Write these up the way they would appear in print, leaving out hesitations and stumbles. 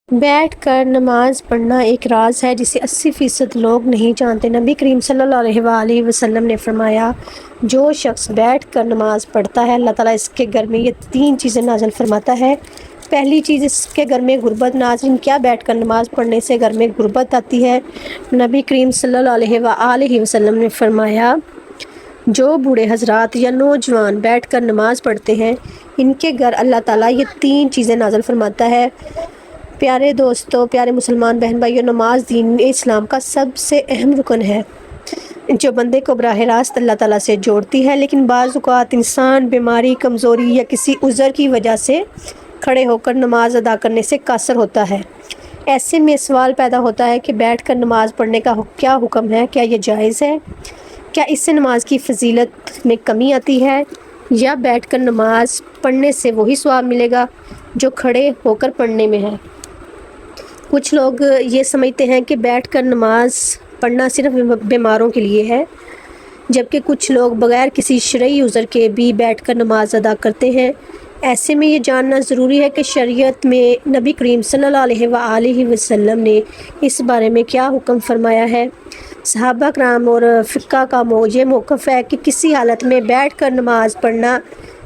بیٹھ کر نماز پڑھنا ایک راز ہے جسے 80% لوگ نہیں جانتے۔ نبی کریم صلی اللہ علیہ وآلہ وسلم نے فرمایا، جو شخص بیٹھ کر نماز پڑھتا ہے اللہ تعالیٰ اس کے گھر میں یہ 3 چیزیں نازل فرماتا ہے۔ پہلی چیز، اس کے گھر میں غربت۔ ناظرین، کیا بیٹھ کر نماز پڑھنے سے گھر میں غربت آتی ہے؟ نبی کریم صلی اللہ علیہ وآلہ وسلم نے فرمایا، جو بوڑھے حضرات یا نوجوان بیٹھ کر نماز پڑھتے ہیں ان کے گھر اللہ تعالیٰ یہ 3 چیزیں نازل فرماتا ہے۔ پیارے دوستو، پیارے مسلمان بہن بھائیوں، نماز دین اسلام کا سب سے اہم رکن ہے جو بندے کو براہ راست اللہ تعالیٰ سے جوڑتی ہے، لیکن بعض اوقات انسان بیماری، کمزوری یا کسی عذر کی وجہ سے کھڑے ہو کر نماز ادا کرنے سے قاصر ہوتا ہے۔ ایسے میں سوال پیدا ہوتا ہے کہ بیٹھ کر نماز پڑھنے کا کیا حکم ہے؟ کیا یہ جائز ہے؟ کیا اس سے نماز کی فضیلت میں کمی آتی ہے، یا بیٹھ کر نماز پڑھنے سے وہی ثواب ملے گا جو کھڑے ہو کر پڑھنے میں ہے؟ کچھ لوگ یہ سمجھتے ہیں کہ بیٹھ کر نماز پڑھنا صرف بیماروں کے لیے ہے، جبکہ کچھ لوگ بغیر کسی شرعی عذر کے بھی بیٹھ کر نماز ادا کرتے ہیں۔ ایسے میں یہ جاننا ضروری ہے کہ شریعت میں نبی کریم صلی اللہ علیہ وآلہ وسلم نے اس بارے میں کیا حکم فرمایا ہے۔ صحابہ کرام اور فقہ کا یہ موقف ہے کہ کسی حالت میں بیٹھ کر نماز پڑھنا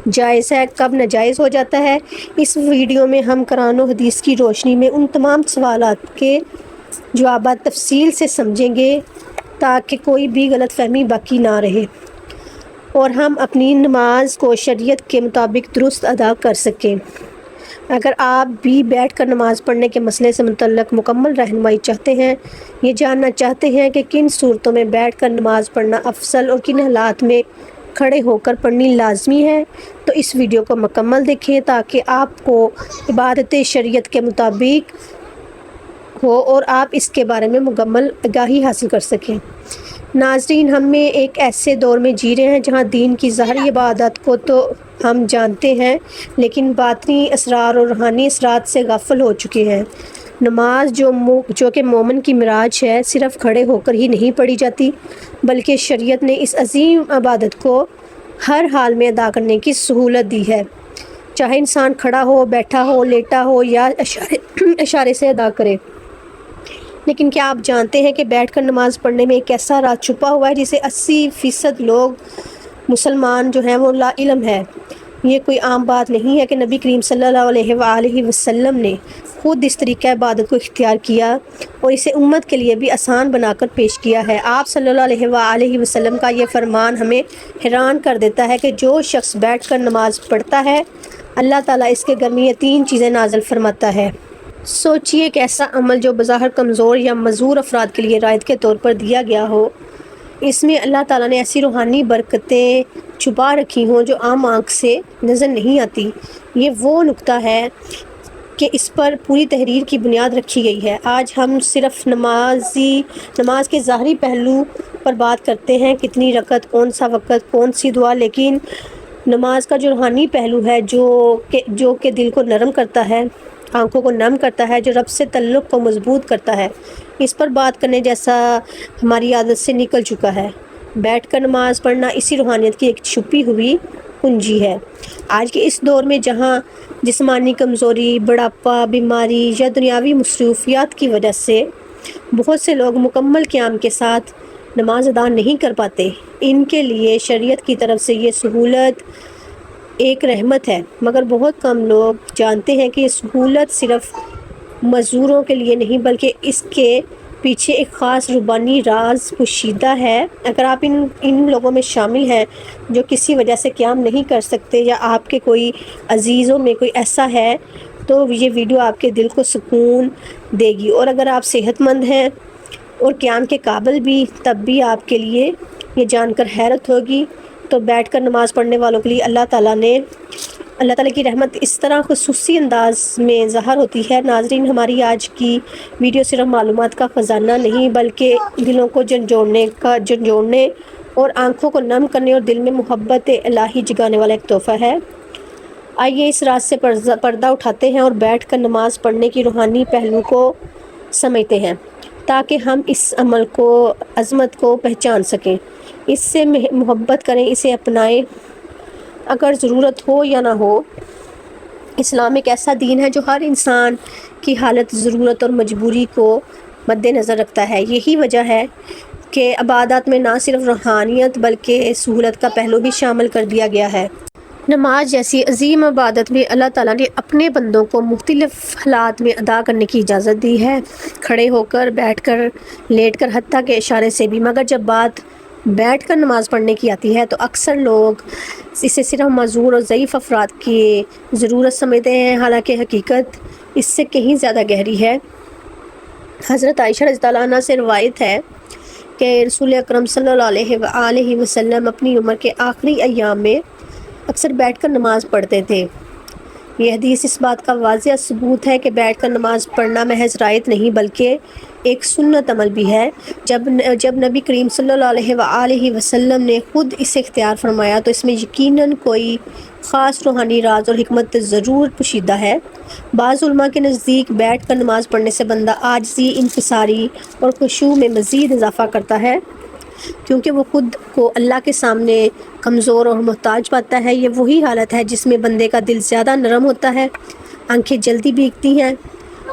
جائز ہے، کب ناجائز ہو جاتا ہے۔ اس ویڈیو میں ہم قرآن و حدیث کی روشنی میں ان تمام سوالات کے جوابات تفصیل سے سمجھیں گے تاکہ کوئی بھی غلط فہمی باقی نہ رہے اور ہم اپنی نماز کو شریعت کے مطابق درست ادا کر سکیں۔ اگر آپ بھی بیٹھ کر نماز پڑھنے کے مسئلے سے متعلق مکمل رہنمائی چاہتے ہیں، یہ جاننا چاہتے ہیں کہ کن صورتوں میں بیٹھ کر نماز پڑھنا افضل اور کن حالات میں کھڑے ہو کر پڑھنی لازمی ہے، تو اس ویڈیو کو مکمل دیکھیں تاکہ آپ کو عبادت شریعت کے مطابق ہو اور آپ اس کے بارے میں مکمل آگاہی حاصل کر سکیں۔ ناظرین، ہم ایک ایسے دور میں جی رہے ہیں جہاں دین کی ظاہری عبادت کو تو ہم جانتے ہیں، لیکن باطنی اسرار اور روحانی اثرات سے غافل ہو چکے ہیں۔ نماز جو کہ مومن کی معراج ہے، صرف کھڑے ہو کر ہی نہیں پڑھی جاتی، بلکہ شریعت نے اس عظیم عبادت کو ہر حال میں ادا کرنے کی سہولت دی ہے، چاہے انسان کھڑا ہو، بیٹھا ہو، لیٹا ہو یا اشارے سے ادا کرے۔ لیکن کیا آپ جانتے ہیں کہ بیٹھ کر نماز پڑھنے میں ایک ایسا راز چھپا ہوا ہے جسے 80% لوگ مسلمان جو ہیں وہ لا علم ہے۔ یہ کوئی عام بات نہیں ہے کہ نبی کریم صلی اللہ علیہ وآلہ وسلم نے خود اس طریقہ عبادت کو اختیار کیا اور اسے امت کے لیے بھی آسان بنا کر پیش کیا ہے۔ آپ صلی اللہ علیہ وآلہ وسلم کا یہ فرمان ہمیں حیران کر دیتا ہے کہ جو شخص بیٹھ کر نماز پڑھتا ہے اللہ تعالیٰ اس کے گھر میں یہ 3 چیزیں نازل فرماتا ہے۔ سوچئے ایک ایسا عمل جو بظاہر کمزور یا معذور افراد کے لیے رعایت کے طور پر دیا گیا ہو، اس میں اللہ تعالیٰ نے ایسی روحانی برکتیں چھپا رکھی ہوں جو عام آنکھ سے نظر نہیں آتی۔ یہ وہ نقطہ ہے کہ اس پر پوری تحریر کی بنیاد رکھی گئی ہے۔ آج ہم صرف نماز کے ظاہری پہلو پر بات کرتے ہیں، کتنی رکعت، کون سا وقت، کون سی دعا، لیکن نماز کا جو روحانی پہلو ہے جو کہ دل کو نرم کرتا ہے، آنکھوں کو نم کرتا ہے، جو رب سے تعلق کو مضبوط کرتا ہے، اس پر بات کرنے جیسا ہماری عادت سے نکل چکا ہے۔ بیٹھ کر نماز پڑھنا اسی روحانیت کی ایک چھپی ہوئی کنجی ہے۔ آج کے اس دور میں جہاں جسمانی کمزوری، بڑھاپا، بیماری یا دنیاوی مصروفیات کی وجہ سے بہت سے لوگ مکمل قیام کے ساتھ نماز ادا نہیں کر پاتے، ان کے لیے شریعت کی طرف سے یہ سہولت ایک رحمت ہے، مگر بہت کم لوگ جانتے ہیں کہ یہ سہولت صرف معذوروں کے لیے نہیں بلکہ اس کے پیچھے ایک خاص ربانی راز پوشیدہ ہے۔ اگر آپ ان لوگوں میں شامل ہیں جو کسی وجہ سے قیام نہیں کر سکتے، یا آپ کے کوئی عزیزوں میں کوئی ایسا ہے، تو یہ ویڈیو آپ کے دل کو سکون دے گی، اور اگر آپ صحت مند ہیں اور قیام کے قابل بھی، تب بھی آپ کے لیے یہ جان کر حیرت ہوگی۔ تو بیٹھ کر نماز پڑھنے والوں کے لیے اللہ تعالیٰ کی رحمت اس طرح خصوصی انداز میں ظاہر ہوتی ہے۔ ناظرین، ہماری آج کی ویڈیو صرف معلومات کا خزانہ نہیں بلکہ دلوں کو جھنجھوڑنے اور آنکھوں کو نم کرنے اور دل میں محبت الہی جگانے والا ایک تحفہ ہے۔ آئیے اس راز سے پردہ اٹھاتے ہیں اور بیٹھ کر نماز پڑھنے کی روحانی پہلو کو سمجھتے ہیں تاکہ ہم اس عمل کو عظمت کو پہچان سکیں، اس سے محبت کریں، اسے اپنائیں، اگر ضرورت ہو یا نہ ہو اسلام ایک ایسا دین ہے جو ہر انسان کی حالت، ضرورت اور مجبوری کو مد نظر رکھتا ہے۔ یہی وجہ ہے کہ عبادات میں نہ صرف روحانیت بلکہ سہولت کا پہلو بھی شامل کر دیا گیا ہے۔ نماز جیسی عظیم عبادت میں اللہ تعالیٰ نے اپنے بندوں کو مختلف حالات میں ادا کرنے کی اجازت دی ہے، کھڑے ہو کر، بیٹھ کر، لیٹ کر، حتیٰ کہ اشارے سے بھی۔ مگر جب بات بیٹھ کر نماز پڑھنے کی آتی ہے تو اکثر لوگ اسے صرف معذور اور ضعیف افراد کی ضرورت سمجھتے ہیں، حالانکہ حقیقت اس سے کہیں زیادہ گہری ہے۔ حضرت عائشہ رضی اللہ عنہا سے روایت ہے کہ رسول اکرم صلی اللہ علیہ وآلہ وسلم اپنی عمر کے آخری ایام میں اکثر بیٹھ کر نماز پڑھتے تھے۔ یہ حدیث اس بات کا واضح ثبوت ہے کہ بیٹھ کر نماز پڑھنا محض رعایت نہیں بلکہ ایک سنت عمل بھی ہے۔ جب نبی کریم صلی اللہ علیہ وآلہ وسلم نے خود اسے اختیار فرمایا تو اس میں یقیناً کوئی خاص روحانی راز اور حکمت ضرور پوشیدہ ہے۔ بعض علماء کے نزدیک بیٹھ کر نماز پڑھنے سے بندہ عاجزی، انکساری اور خشوع میں مزید اضافہ کرتا ہے، کیونکہ وہ خود کو اللہ کے سامنے کمزور اور محتاج پاتا ہے۔ یہ وہی حالت ہے جس میں بندے کا دل زیادہ نرم ہوتا ہے، آنکھیں جلدی بھیگتی ہیں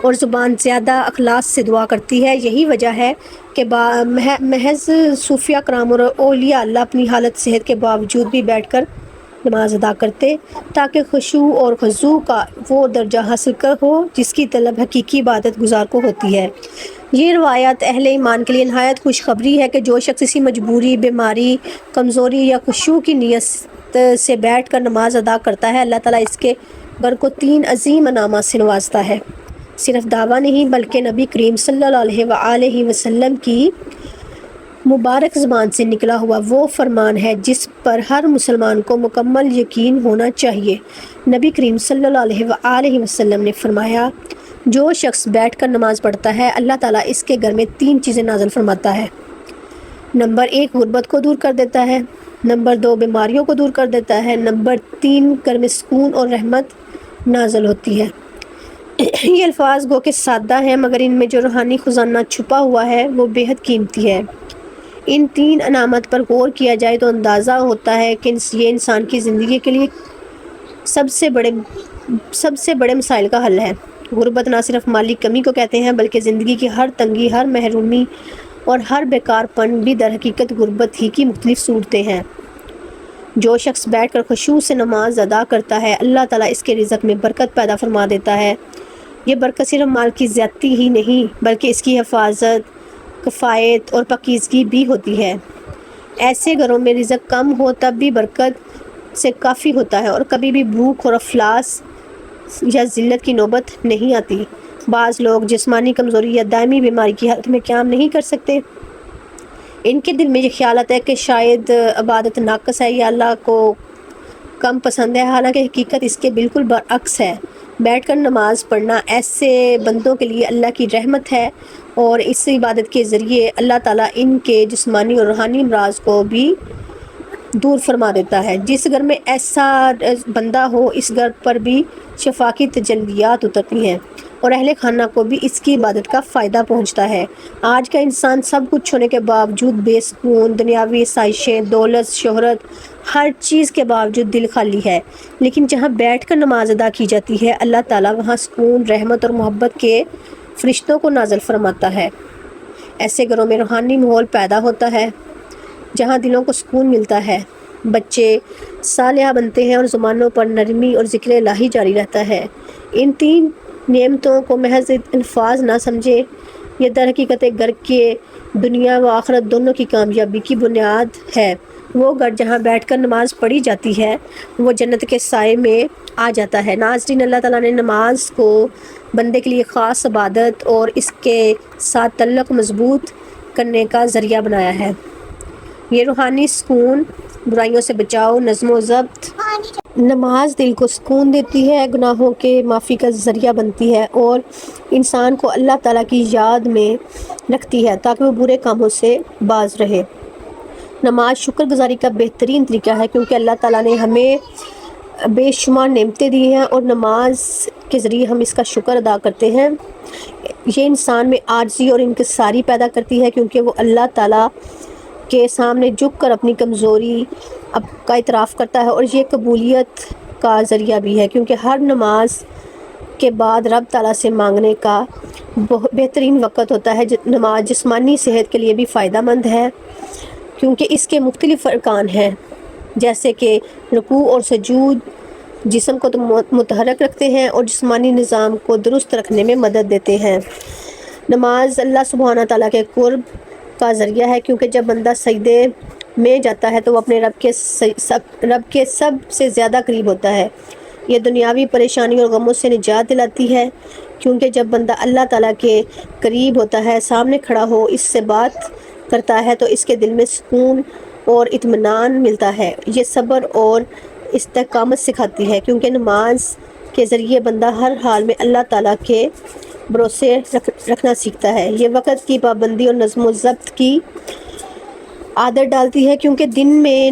اور زبان زیادہ اخلاص سے دعا کرتی ہے۔ یہی وجہ ہے کہ محض صوفیہ کرام اور اولیاء اللہ اپنی حالت صحت کے باوجود بھی بیٹھ کر نماز ادا کرتے تاکہ خشوع اور خضوع کا وہ درجہ حاصل ہو جس کی طلب حقیقی عبادت گزار کو ہوتی ہے۔ یہ روایت اہل ایمان کے لیے نہایت خوشخبری ہے کہ جو شخص اسی مجبوری، بیماری، کمزوری یا خشوع کی نیت سے بیٹھ کر نماز ادا کرتا ہے، اللہ تعالیٰ اس کے گھر کو 3 عظیم انعامات سے نوازتا ہے۔ صرف دعویٰ نہیں بلکہ نبی کریم صلی اللہ علیہ وآلہ وسلم کی مبارک زبان سے نکلا ہوا وہ فرمان ہے جس پر ہر مسلمان کو مکمل یقین ہونا چاہیے۔ نبی کریم صلی اللہ علیہ وآلہ وسلم نے فرمایا، جو شخص بیٹھ کر نماز پڑھتا ہے اللہ تعالیٰ اس کے گھر میں 3 چیزیں نازل فرماتا ہے۔ نمبر 1 غربت کو دور کر دیتا ہے، نمبر 2 بیماریوں کو دور کر دیتا ہے، نمبر 3 گھر میں سکون اور رحمت نازل ہوتی ہے۔ یہ الفاظ گو کہ سادہ ہیں مگر ان میں جو روحانی خزانہ چھپا ہوا ہے وہ بے حد قیمتی ہے۔ ان 3 انعامات پر غور کیا جائے تو اندازہ ہوتا ہے کہ یہ انسان کی زندگی کے لیے سب سے بڑے مسائل کا حل ہے۔ غربت نہ صرف مالی کمی کو کہتے ہیں بلکہ زندگی کی ہر تنگی، ہر محرومی اور ہر بیکار پن بھی در حقیقت غربت ہی کی مختلف صورتیں ہیں۔ جو شخص بیٹھ کر خشوع سے نماز ادا کرتا ہے اللہ تعالیٰ اس کے رزق میں برکت پیدا فرما دیتا ہے۔ یہ برکت صرف مال کی زیادتی ہی نہیں بلکہ اس کی حفاظت، کفایت اور پاکیزگی بھی ہوتی ہے۔ ایسے گھروں میں رزق کم ہو تب بھی برکت سے کافی ہوتا ہے اور کبھی بھی بھوک اور افلاس یا ذلت کی نوبت نہیں آتی۔ بعض لوگ جسمانی کمزوری یا دائمی بیماری کی حالت میں قیام نہیں کر سکتے۔ ان کے دل میں یہ خیال آتا ہے کہ شاید عبادت ناقص ہے یا اللہ کو کم پسند ہے، حالانکہ حقیقت اس کے بالکل برعکس ہے۔ بیٹھ کر نماز پڑھنا ایسے بندوں کے لیے اللہ کی رحمت ہے اور اس عبادت کے ذریعے اللہ تعالیٰ ان کے جسمانی اور روحانی امراض کو بھی دور فرما دیتا ہے۔ جس گھر میں ایسا بندہ ہو اس گھر پر بھی شفا کی تجلیات اترتی ہیں اور اہل خانہ کو بھی اس کی عبادت کا فائدہ پہنچتا ہے۔ آج کا انسان سب کچھ ہونے کے باوجود بے سکون، دنیاوی آسائشیں، دولت، شہرت، ہر چیز کے باوجود دل خالی ہے، لیکن جہاں بیٹھ کر نماز ادا کی جاتی ہے اللہ تعالیٰ وہاں سکون، رحمت اور محبت کے فرشتوں کو نازل فرماتا ہے۔ ایسے گھروں میں روحانی ماحول پیدا ہوتا ہے جہاں دلوں کو سکون ملتا ہے، بچے صالحہ بنتے ہیں اور زبانوں پر نرمی اور ذکر الہی جاری رہتا ہے۔ ان 3 نعمتوں کو محض الفاظ نہ سمجھے، یہ در حقیقت گھر کے دنیا و آخرت دونوں کی کامیابی کی بنیاد ہے۔ وہ گھر جہاں بیٹھ کر نماز پڑھی جاتی ہے وہ جنت کے سائے میں آ جاتا ہے۔ ناظرین، اللہ تعالیٰ نے نماز کو بندے کے لیے خاص عبادت اور اس کے ساتھ تعلق مضبوط کرنے کا ذریعہ بنایا ہے۔ یہ روحانی سکون، برائیوں سے بچاؤ، نظم و ضبط، نماز دل کو سکون دیتی ہے، گناہوں کے معافی کا ذریعہ بنتی ہے اور انسان کو اللہ تعالیٰ کی یاد میں رکھتی ہے تاکہ وہ برے کاموں سے باز رہے۔ نماز شکر گزاری کا بہترین طریقہ ہے کیونکہ اللہ تعالیٰ نے ہمیں بے شمار نعمتیں دی ہیں اور نماز کے ذریعے ہم اس کا شکر ادا کرتے ہیں۔ یہ انسان میں عاجزی اور انکساری پیدا کرتی ہے کیونکہ وہ اللہ تعالیٰ کے سامنے جھک کر اپنی کمزوری کا اعتراف کرتا ہے اور یہ قبولیت کا ذریعہ بھی ہے، کیونکہ ہر نماز کے بعد رب تعالیٰ سے مانگنے کا بہترین وقت ہوتا ہے۔ نماز جسمانی صحت کے لیے بھی فائدہ مند ہے، کیونکہ اس کے مختلف ارکان ہیں، جیسے کہ رکوع اور سجود جسم کو متحرک رکھتے ہیں اور جسمانی نظام کو درست رکھنے میں مدد دیتے ہیں۔ نماز اللہ سبحانہ تعالیٰ کے قرب کا ذریعہ ہے، کیونکہ جب بندہ سجدے میں جاتا ہے تو وہ اپنے رب کے سب سے زیادہ قریب ہوتا ہے۔ یہ دنیاوی پریشانی اور غموں سے نجات دلاتی ہے، کیونکہ جب بندہ اللہ تعالیٰ کے قریب ہوتا ہے، سامنے کھڑا ہو اس سے بات کرتا ہے تو اس کے دل میں سکون اور اطمینان ملتا ہے۔ یہ صبر اور استقامت سکھاتی ہے، کیونکہ نماز کے ذریعے بندہ ہر حال میں اللہ تعالیٰ کے بھروسے رکھنا سیکھتا ہے۔ یہ وقت کی پابندی اور نظم و ضبط کی عادت ڈالتی ہے، کیونکہ دن میں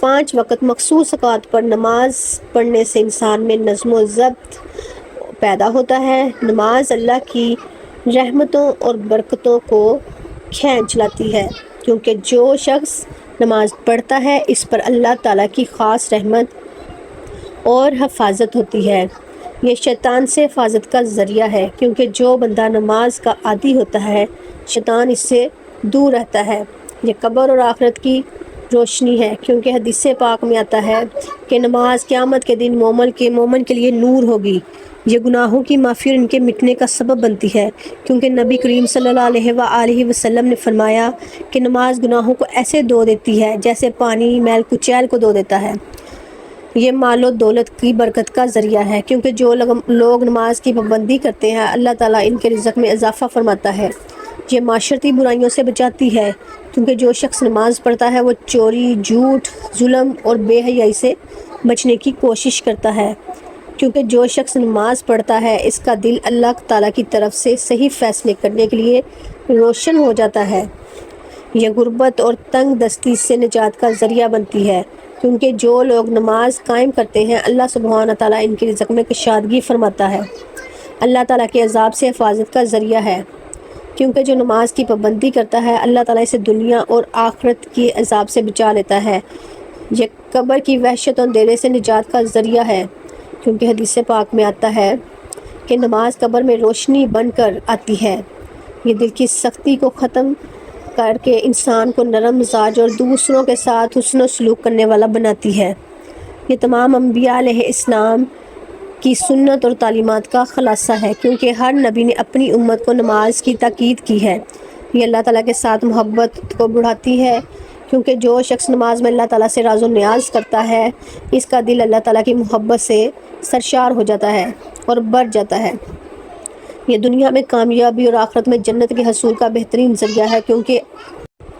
5 وقت مخصوص اوقات پر نماز پڑھنے سے انسان میں نظم و ضبط پیدا ہوتا ہے۔ نماز اللہ کی رحمتوں اور برکتوں کو کھینچ لاتی ہے، کیونکہ جو شخص نماز پڑھتا ہے اس پر اللہ تعالیٰ کی خاص رحمت اور حفاظت ہوتی ہے۔ یہ شیطان سے حفاظت کا ذریعہ ہے، کیونکہ جو بندہ نماز کا عادی ہوتا ہے شیطان اس سے دور رہتا ہے۔ یہ قبر اور آخرت کی روشنی ہے، کیونکہ حدیث پاک میں آتا ہے کہ نماز قیامت کے دن مومن کے لیے نور ہوگی۔ یہ گناہوں کی معافی اور ان کے مٹنے کا سبب بنتی ہے، کیونکہ نبی کریم صلی اللہ علیہ وآلہ وسلم نے فرمایا کہ نماز گناہوں کو ایسے دھو دیتی ہے جیسے پانی میل کچیل کو دھو دیتا ہے۔ یہ مال و دولت کی برکت کا ذریعہ ہے، کیونکہ جو لوگ نماز کی پابندی کرتے ہیں اللہ تعالیٰ ان کے رزق میں اضافہ فرماتا ہے۔ یہ معاشرتی برائیوں سے بچاتی ہے، کیونکہ جو شخص نماز پڑھتا ہے وہ چوری، جھوٹ، ظلم اور بے حیائی سے بچنے کی کوشش کرتا ہے، کیونکہ جو شخص نماز پڑھتا ہے اس کا دل اللہ تعالیٰ کی طرف سے صحیح فیصلے کرنے کے لیے روشن ہو جاتا ہے۔ یہ غربت اور تنگ دستی سے نجات کا ذریعہ بنتی ہے، کیونکہ جو لوگ نماز قائم کرتے ہیں اللہ سبحانہ تعالیٰ ان کے رزق میں کشادگی فرماتا ہے۔ اللہ تعالیٰ کے عذاب سے حفاظت کا ذریعہ ہے، کیونکہ جو نماز کی پابندی کرتا ہے اللہ تعالیٰ اسے دنیا اور آخرت کے عذاب سے بچا لیتا ہے۔ یہ قبر کی وحشت اور اندھیرے سے نجات کا ذریعہ ہے، کیونکہ حدیث پاک میں آتا ہے کہ نماز قبر میں روشنی بن کر آتی ہے۔ یہ دل کی سختی کو ختم کر کے انسان کو نرم مزاج اور دوسروں کے ساتھ حسن و سلوک کرنے والا بناتی ہے۔ یہ تمام انبیاء علیہ السلام کی سنت اور تعلیمات کا خلاصہ ہے، کیونکہ ہر نبی نے اپنی امت کو نماز کی تاکید کی ہے۔ یہ اللہ تعالیٰ کے ساتھ محبت کو بڑھاتی ہے، کیونکہ جو شخص نماز میں اللہ تعالیٰ سے راز و نیاز کرتا ہے اس کا دل اللہ تعالیٰ کی محبت سے سرشار ہو جاتا ہے اور بڑھ جاتا ہے۔ یہ دنیا میں کامیابی اور آخرت میں جنت کے حصول کا بہترین ذریعہ ہے،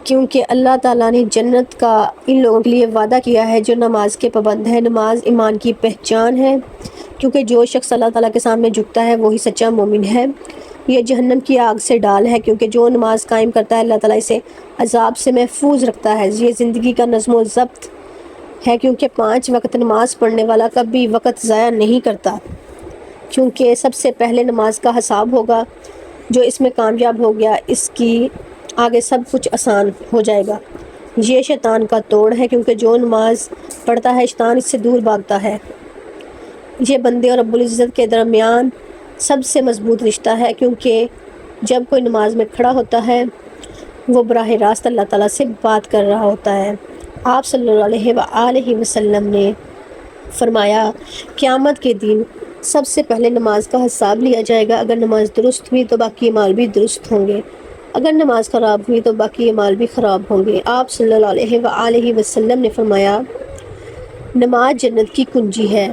کیونکہ اللہ تعالیٰ نے جنت کا ان لوگوں کے لیے وعدہ کیا ہے جو نماز کے پابند ہیں۔ نماز ایمان کی پہچان ہے، کیونکہ جو شخص اللہ تعالیٰ کے سامنے جھکتا ہے وہی سچا مومن ہے۔ یہ جہنم کی آگ سے ڈال ہے، کیونکہ جو نماز قائم کرتا ہے اللہ تعالیٰ اسے عذاب سے محفوظ رکھتا ہے۔ یہ زندگی کا نظم و ضبط ہے، کیونکہ 5 وقت نماز پڑھنے والا کبھی وقت ضائع نہیں کرتا، کیونکہ سب سے پہلے نماز کا حساب ہوگا۔ جو اس میں کامیاب ہو گیا اس کی آگے سب کچھ آسان ہو جائے گا۔ یہ شیطان کا توڑ ہے، کیونکہ جو نماز پڑھتا ہے شیطان اس سے دور بھاگتا ہے۔ یہ بندے اور رب العزت کے درمیان سب سے مضبوط رشتہ ہے، کیونکہ جب کوئی نماز میں کھڑا ہوتا ہے وہ براہ راست اللہ تعالیٰ سے بات کر رہا ہوتا ہے۔ آپ صلی اللہ علیہ وآلہ وسلم نے فرمایا قیامت کے دن سب سے پہلے نماز کا حساب لیا جائے گا۔ اگر نماز درست ہوئی تو باقی اعمال بھی درست ہوں گے، اگر نماز خراب ہوئی تو باقی اعمال بھی خراب ہوں گے۔ آپ صلی اللہ علیہ وآلہ وسلم نے فرمایا نماز جنت کی کنجی ہے۔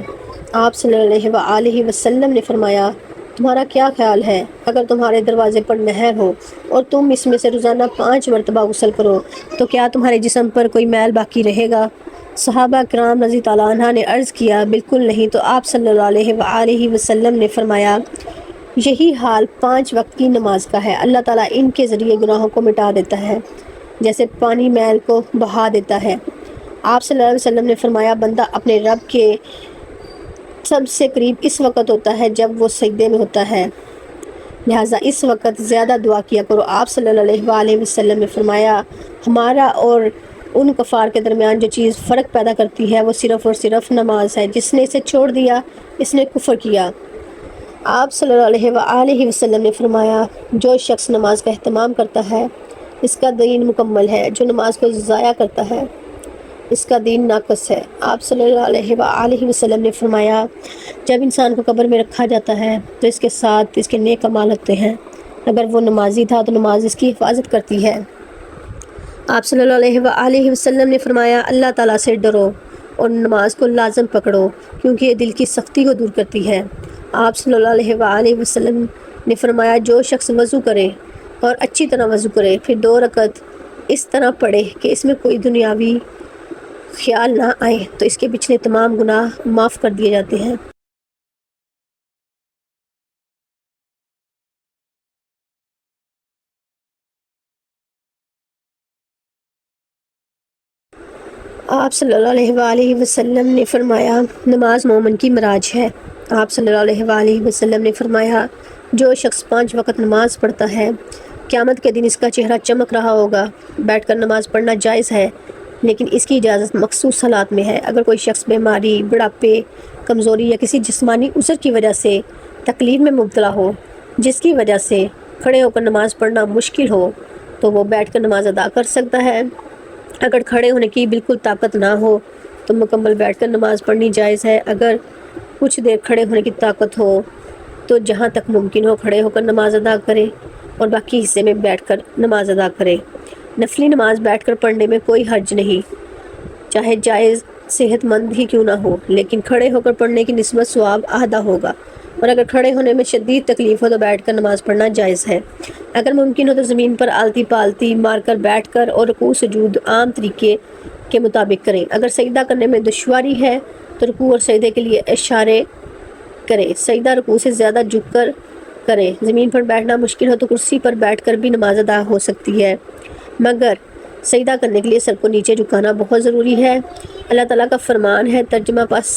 آپ صلی اللہ علیہ وآلہ وسلم نے فرمایا تمہارا کیا خیال ہے اگر تمہارے دروازے پر نہر ہو اور تم اس میں سے روزانہ 5 مرتبہ غسل کرو تو کیا تمہارے جسم پر کوئی میل باقی رہے گا؟ صحابہ کرام رضی اللہ عنہ نے عرض کیا بالکل نہیں۔ تو آپ صلی اللہ علیہ وآلہ وسلم نے فرمایا یہی حال 5 وقت کی نماز کا ہے۔ اللہ تعالیٰ ان کے ذریعے گناہوں کو مٹا دیتا ہے جیسے پانی میل کو بہا دیتا ہے۔ آپ صلی اللہ علیہ وسلم نے فرمایا بندہ اپنے رب کے سب سے قریب اس وقت ہوتا ہے جب وہ سجدے میں ہوتا ہے، لہٰذا اس وقت زیادہ دعا کیا کرو۔ آپ صلی اللہ علیہ وآلہ وسلم نے فرمایا ہمارا اور ان کفار کے درمیان جو چیز فرق پیدا کرتی ہے وہ صرف اور صرف نماز ہے۔ جس نے اسے چھوڑ دیا اس نے کفر کیا۔ آپ صلی اللہ علیہ وآلہ وسلم نے فرمایا جو شخص نماز کا اہتمام کرتا ہے اس کا دین مکمل ہے، جو نماز کو ضائع کرتا ہے اس کا دین ناقص ہے۔ آپ صلی اللہ علیہ وآلہ وسلم نے فرمایا جب انسان کو قبر میں رکھا جاتا ہے تو اس کے ساتھ اس کے نیک اعمال ہوتے ہیں، اگر وہ نمازی تھا تو نماز اس کی حفاظت کرتی ہے۔ آپ صلی اللہ علیہ وآلہ وسلم نے فرمایا اللہ تعالیٰ سے ڈرو اور نماز کو لازم پکڑو کیونکہ یہ دل کی سختی کو دور کرتی ہے۔ آپ صلی اللہ علیہ وآلہ وسلم نے فرمایا جو شخص وضو کرے اور اچھی طرح وضو کرے پھر 2 رکعت اس طرح پڑھے کہ اس میں کوئی دنیاوی خیال نہ آئے تو اس کے پچھلے تمام گناہ معاف کر دیے جاتے ہیں۔ آپ صلی اللہ علیہ وآلہ وسلم نے فرمایا نماز مومن کی معراج ہے۔ آپ صلی اللہ علیہ وآلہ وسلم نے فرمایا جو شخص 5 وقت نماز پڑھتا ہے قیامت کے دن اس کا چہرہ چمک رہا ہوگا۔ بیٹھ کر نماز پڑھنا جائز ہے لیکن اس کی اجازت مخصوص حالات میں ہے۔ اگر کوئی شخص بیماری، بڑھاپے، کمزوری یا کسی جسمانی عذر کی وجہ سے تکلیف میں مبتلا ہو جس کی وجہ سے کھڑے ہو کر نماز پڑھنا مشکل ہو تو وہ بیٹھ کر نماز ادا کر سکتا ہے۔ اگر کھڑے ہونے کی بالکل طاقت نہ ہو تو مکمل بیٹھ کر نماز پڑھنی جائز ہے۔ اگر کچھ دیر کھڑے ہونے کی طاقت ہو تو جہاں تک ممکن ہو کھڑے ہو کر نماز ادا کرے اور باقی حصے میں بیٹھ کر نماز ادا کرے۔ نفلی نماز بیٹھ کر پڑھنے میں کوئی حرج نہیں، چاہے جائز صحت مند ہی کیوں نہ ہو، لیکن کھڑے ہو کر پڑھنے کی نسبت ثواب آدھا ہوگا، اور اگر کھڑے ہونے میں شدید تکلیف ہو تو بیٹھ کر نماز پڑھنا جائز ہے۔ اگر ممکن ہو تو زمین پر آلتی پالتی مار کر بیٹھ کر اور رکوع سجود عام طریقے کے مطابق کریں۔ اگر سجدہ کرنے میں دشواری ہے تو رکوع اور سجدے کے لیے اشارے کریں۔ سجدہ رکوع سے زیادہ جھک کر کریں۔ زمین پر بیٹھنا مشکل ہو تو کرسی پر بیٹھ کر بھی نماز ادا ہو سکتی ہے، مگر سجدہ کرنے کے لیے سر کو نیچے جھکانا بہت ضروری ہے۔ اللہ تعالیٰ کا فرمان ہے ترجمہ پس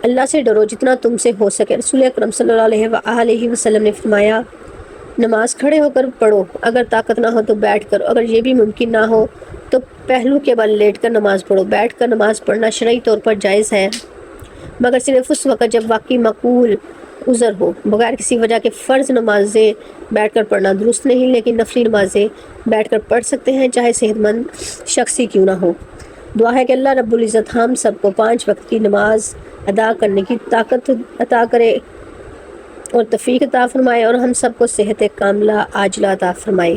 اللہ سے ڈرو جتنا تم سے ہو سکے۔ رسول اکرم صلی اللہ علیہ وآلہ وسلم نے فرمایا نماز کھڑے ہو کر پڑھو، اگر طاقت نہ ہو تو بیٹھ کر، اگر یہ بھی ممکن نہ ہو تو پہلو کے بل لیٹ کر نماز پڑھو۔ بیٹھ کر نماز پڑھنا شرعی طور پر جائز ہے مگر صرف اس وقت جب واقعی معقول عذر ہو۔ بغیر کسی وجہ کے فرض نمازیں بیٹھ کر پڑھنا درست نہیں، لیکن نفلی نمازیں بیٹھ کر پڑھ سکتے ہیں چاہے صحت مند شخص ہی کیوں نہ ہو۔ دعا ہے کہ اللہ رب العزت ہم سب کو 5 وقت کی نماز ادا کرنے کی طاقت عطا کرے اور توفیق عطا فرمائے اور ہم سب کو صحت کاملہ عاجلہ عطا فرمائے،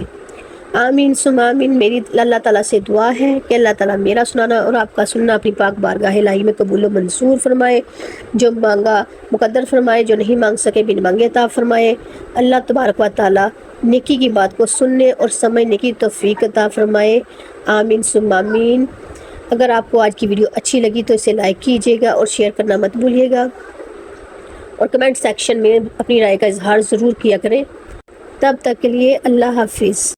آمین ثم آمین۔ میری اللہ تعالیٰ سے دعا ہے کہ اللہ تعالیٰ میرا سنانا اور آپ کا سننا اپنی پاک بارگاہ الہی میں قبول و منظور فرمائے، جو مانگا مقدر فرمائے، جو نہیں مانگ سکے بن مانگے عطا فرمائے۔ اللہ تبارک و تعالیٰ نیکی کی بات کو سننے اور سمجھنے کی توفیق عطا فرمائے، آمین ثم آمین۔ اگر آپ کو آج کی ویڈیو اچھی لگی تو اسے لائک کیجیے گا اور شیئر کرنا مت بھولیے گا، اور کمنٹ سیکشن میں اپنی رائے کا اظہار ضرور کیا کریں۔ تب تک کے لیے اللہ حافظ۔